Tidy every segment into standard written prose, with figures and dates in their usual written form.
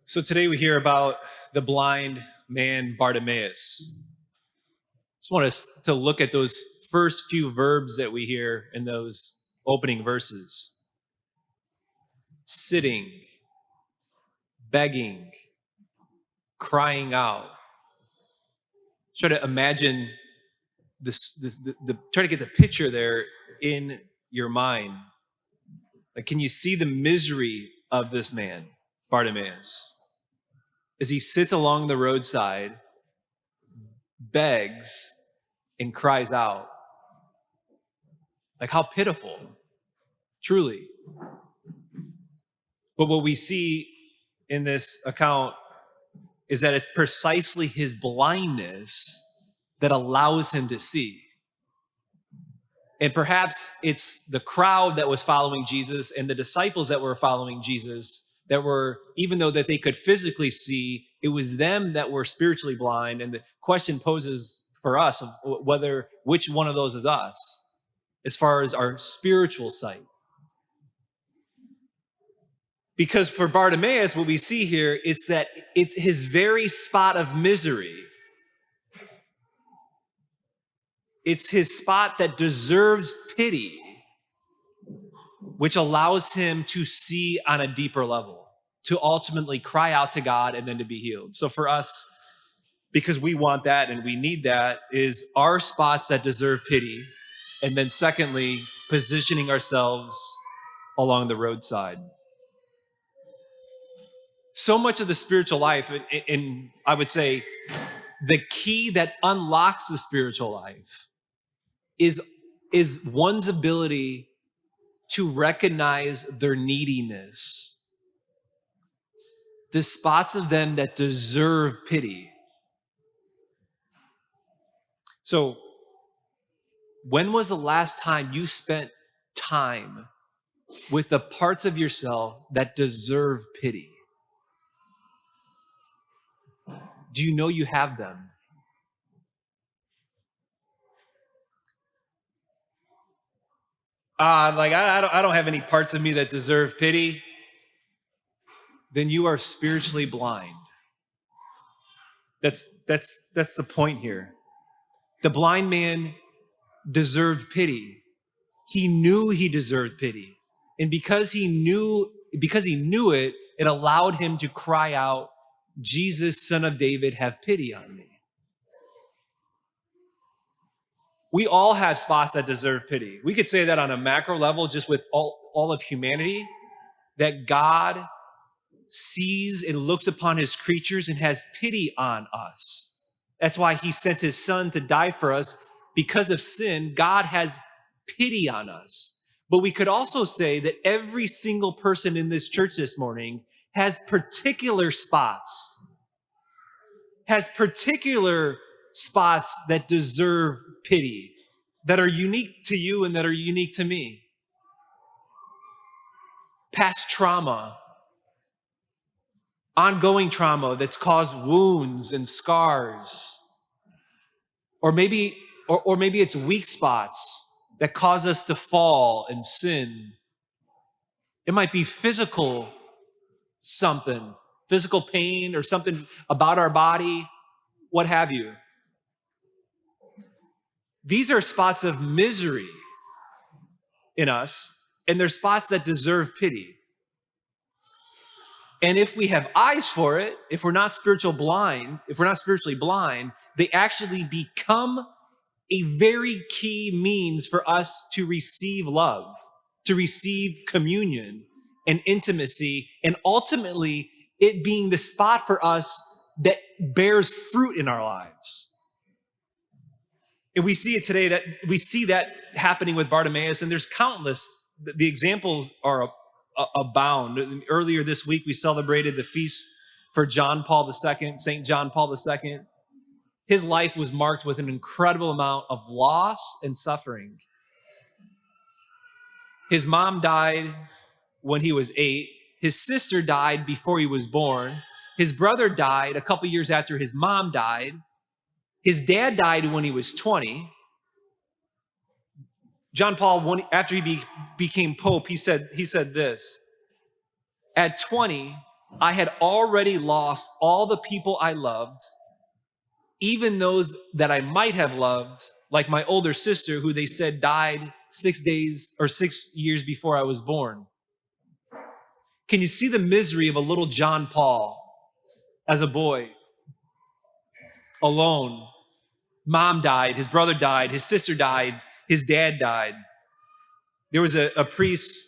So today we hear about the blind man Bartimaeus. Just want us to look at those first few verbs that we hear in those opening verses. Sitting, begging, crying out. Try to imagine try to get the picture there in your mind. Like, can you see the misery of this man, Bartimaeus? As he sits along the roadside, begs, and cries out. Like, how pitiful, truly. But what we see in this account is that it's precisely his blindness that allows him to see. And perhaps it's the crowd that was following Jesus and the disciples that were following Jesus that were, even though that they could physically see, it was them that were spiritually blind. And the question poses for us of which one of those is us as far as our spiritual sight. Because for Bartimaeus, what we see here is that it's his very spot of misery. It's his spot that deserves pity, which allows him to see on a deeper level, to ultimately cry out to God and then to be healed. So for us, because we want that and we need that, is our spots that deserve pity. And then secondly, positioning ourselves along the roadside. So much of the spiritual life, and I would say the key that unlocks the spiritual life is one's ability to recognize their neediness, the spots of them that deserve pity. So, when was the last time you spent time with the parts of yourself that deserve pity? Do you know you have them? I don't have any parts of me that deserve pity. Then you are spiritually blind. That's the point here. The blind man deserved pity. He knew he deserved pity. And because he knew it, it allowed him to cry out, Jesus, Son of David, have pity on me. We all have spots that deserve pity. We could say that on a macro level, just with all of humanity, that God sees and looks upon his creatures and has pity on us. That's why he sent his son to die for us. Because of sin, God has pity on us. But we could also say that every single person in this church this morning has particular spots that deserve pity, that are unique to you and that are unique to me. Past trauma, ongoing trauma that's caused wounds and scars. Or maybe it's weak spots that cause us to fall and sin. It might be physical pain or something about our body, what have you. These are spots of misery in us, and they're spots that deserve pity. And if we have eyes for it, if we're not spiritually blind, they actually become a very key means for us to receive love, to receive communion and intimacy, and ultimately it being the spot for us that bears fruit in our lives. And we see it today, that we see that happening with Bartimaeus, and there's countless, the examples are abound. Earlier this week, we celebrated the feast for John Paul II, St. John Paul II. His life was marked with an incredible amount of loss and suffering. His mom died when he was 8. His sister died before he was born. His brother died a couple years after his mom died. His dad died when he was 20. John Paul, after he became Pope, he said this: at 20, I had already lost all the people I loved, even those that I might have loved, like my older sister, who they said died 6 years before I was born. Can you see the misery of a little John Paul as a boy, alone? Mom died, his brother died, his sister died, his dad died. There was a priest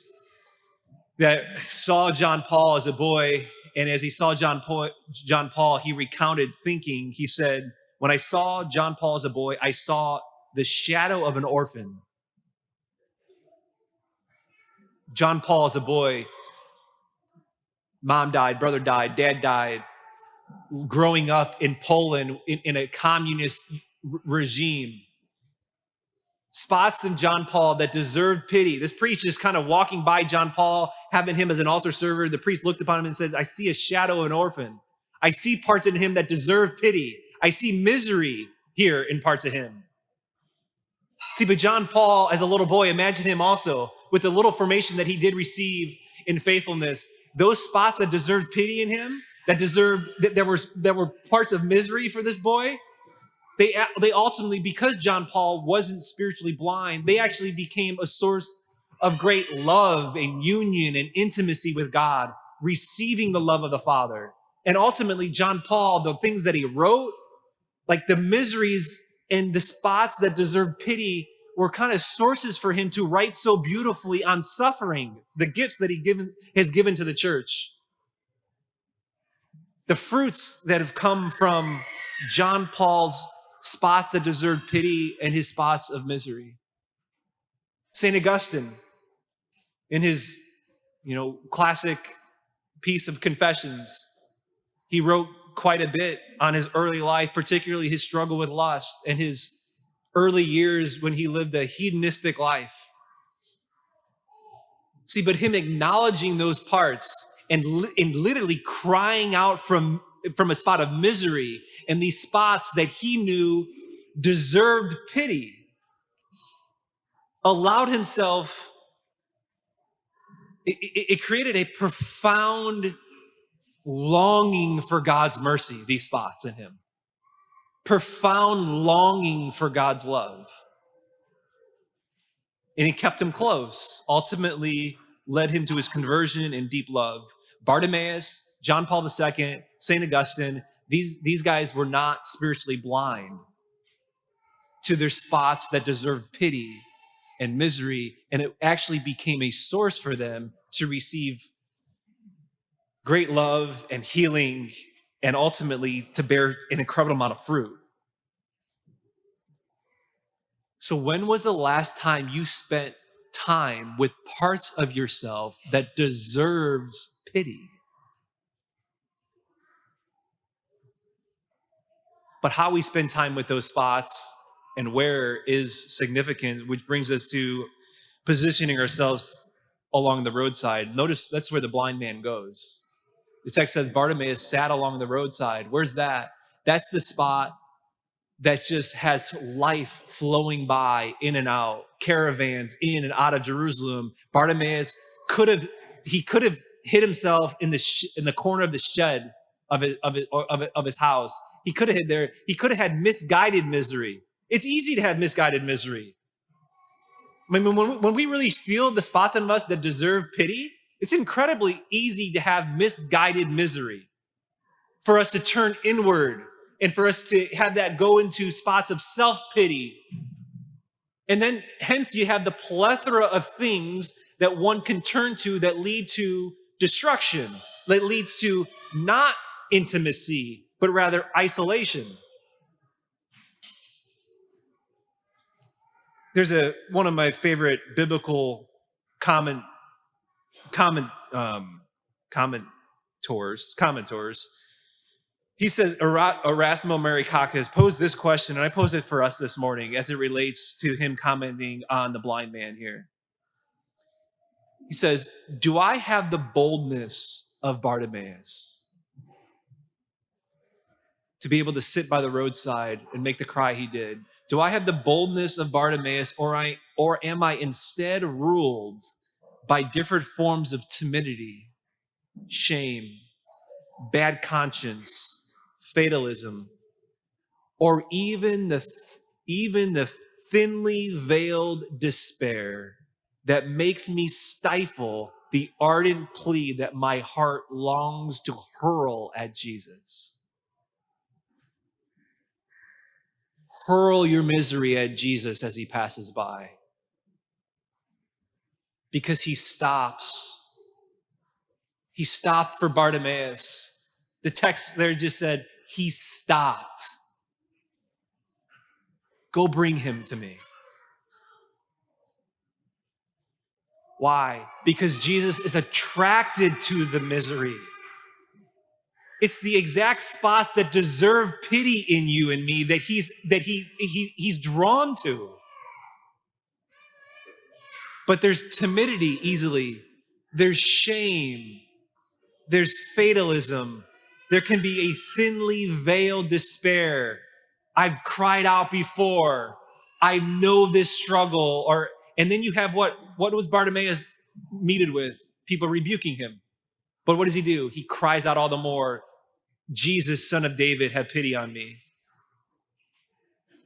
that saw John Paul as a boy, and as he saw John Paul, he recounted thinking, he said, when I saw John Paul as a boy, I saw the shadow of an orphan. John Paul as a boy, mom died, brother died, dad died, growing up in Poland in a communist regime. Spots in John Paul that deserved pity. This priest is kind of walking by John Paul, having him as an altar server. The priest looked upon him and said, I see a shadow of an orphan. I see parts in him that deserve pity. I see misery here in parts of him. See, but John Paul, as a little boy, imagine him also with the little formation that he did receive in faithfulness. Those spots that deserved pity in him, there were parts of misery for this boy. They ultimately, because John Paul wasn't spiritually blind, they actually became a source of great love and union and intimacy with God, receiving the love of the Father. And ultimately, John Paul, the things that he wrote, like the miseries and the spots that deserve pity, were kind of sources for him to write so beautifully on suffering, the gifts that he has given to the church. The fruits that have come from John Paul's spots that deserve pity and his spots of misery. St. Augustine, in his, classic piece of Confessions, he wrote quite a bit on his early life, particularly his struggle with lust and his early years when he lived a hedonistic life. See, but him acknowledging those parts and literally crying out from a spot of misery and these spots that he knew deserved pity, allowed himself, it created a profound longing for God's mercy, these spots in him. Profound longing for God's love. And it kept him close, ultimately led him to his conversion and deep love. Bartimaeus, John Paul II, St. Augustine, these guys were not spiritually blind to their spots that deserved pity and misery, and it actually became a source for them to receive great love and healing, and ultimately to bear an incredible amount of fruit. So when was the last time you spent time with parts of yourself that deserves pity? But how we spend time with those spots and where is significant, which brings us to positioning ourselves along the roadside. Notice that's where the blind man goes. The text says Bartimaeus sat along the roadside. Where's that? That's the spot that just has life flowing by in and out, caravans in and out of Jerusalem. Bartimaeus could have hid himself in the corner of the shed of his house. He could have hid there. He could have had misguided misery. It's easy to have misguided misery. I mean, when we really feel the spots in us that deserve pity, it's incredibly easy to have misguided misery, for us to turn inward and for us to have that go into spots of self-pity. And then hence you have the plethora of things that one can turn to that lead to destruction, that leads to not intimacy, but rather isolation. There's one of my favorite biblical commentors. He says, Erasmo Marikakis posed this question, and I pose it for us this morning as it relates to him commenting on the blind man here. He says, do I have the boldness of Bartimaeus to be able to sit by the roadside and make the cry he did? Do I have the boldness of Bartimaeus, or am I instead ruled by different forms of timidity, shame, bad conscience, fatalism, or even the thinly veiled despair that makes me stifle the ardent plea that my heart longs to hurl at Jesus. Hurl your misery at Jesus as he passes by. Because he stops. He stopped for Bartimaeus. The text there just said, he stopped. Go bring him to me. Why? Because Jesus is attracted to the misery. It's the exact spots that deserve pity in you and me that he's drawn to. But there's timidity easily. There's shame. There's fatalism. There can be a thinly veiled despair. I've cried out before. I know this struggle. And then you have what was Bartimaeus meted with? People rebuking him. But what does he do? He cries out all the more, Jesus, Son of David, have pity on me.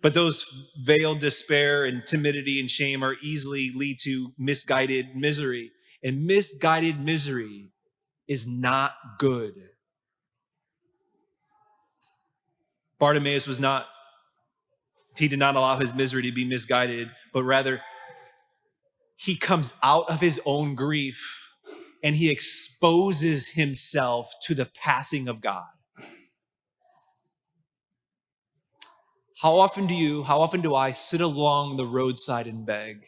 But those veiled despair and timidity and shame are easily lead to misguided misery. And misguided misery is not good. Bartimaeus he did not allow his misery to be misguided, but rather he comes out of his own grief and he exposes himself to the passing of God. How often do I sit along the roadside and beg?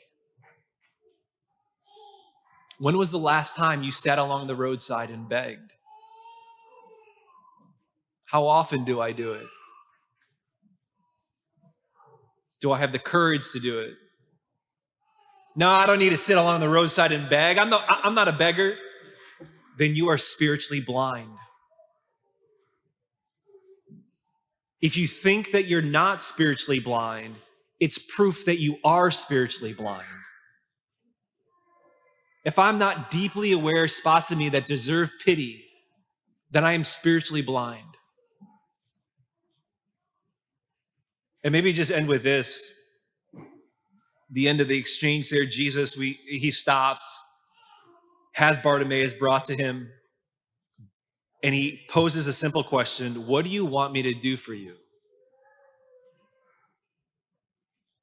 When was the last time you sat along the roadside and begged? How often do I do it? Do I have the courage to do it? No, I don't need to sit along the roadside and beg. I'm not a beggar. Then you are spiritually blind. If you think that you're not spiritually blind, it's proof that you are spiritually blind. If I'm not deeply aware of spots in me that deserve pity, then I am spiritually blind. And maybe just end with this. The end of the exchange there, Jesus, he stops, has Bartimaeus brought to him, and he poses a simple question: what do you want me to do for you?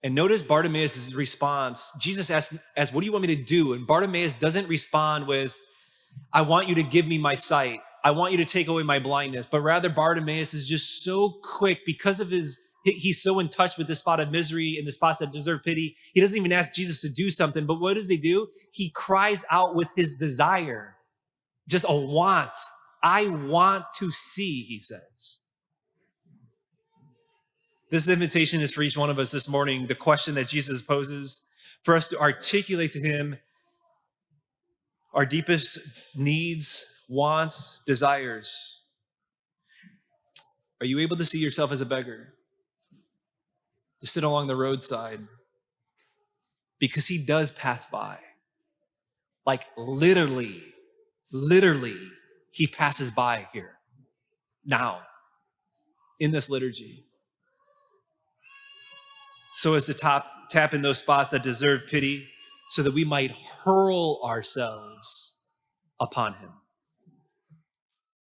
And notice Bartimaeus' response. Jesus asks, what do you want me to do? And Bartimaeus doesn't respond with, I want you to give me my sight. I want you to take away my blindness. But rather, Bartimaeus is just so quick because of he's so in touch with the spot of misery and the spots that deserve pity. He doesn't even ask Jesus to do something. But what does he do? He cries out with his desire. Just a want. I want to see, he says. This invitation is for each one of us this morning. The question that Jesus poses for us to articulate to him our deepest needs, wants, desires. Are you able to see yourself as a beggar? To sit along the roadside? Because he does pass by. Like literally, he passes by here. Now, in this liturgy. So as to tap in those spots that deserve pity, so that we might hurl ourselves upon him.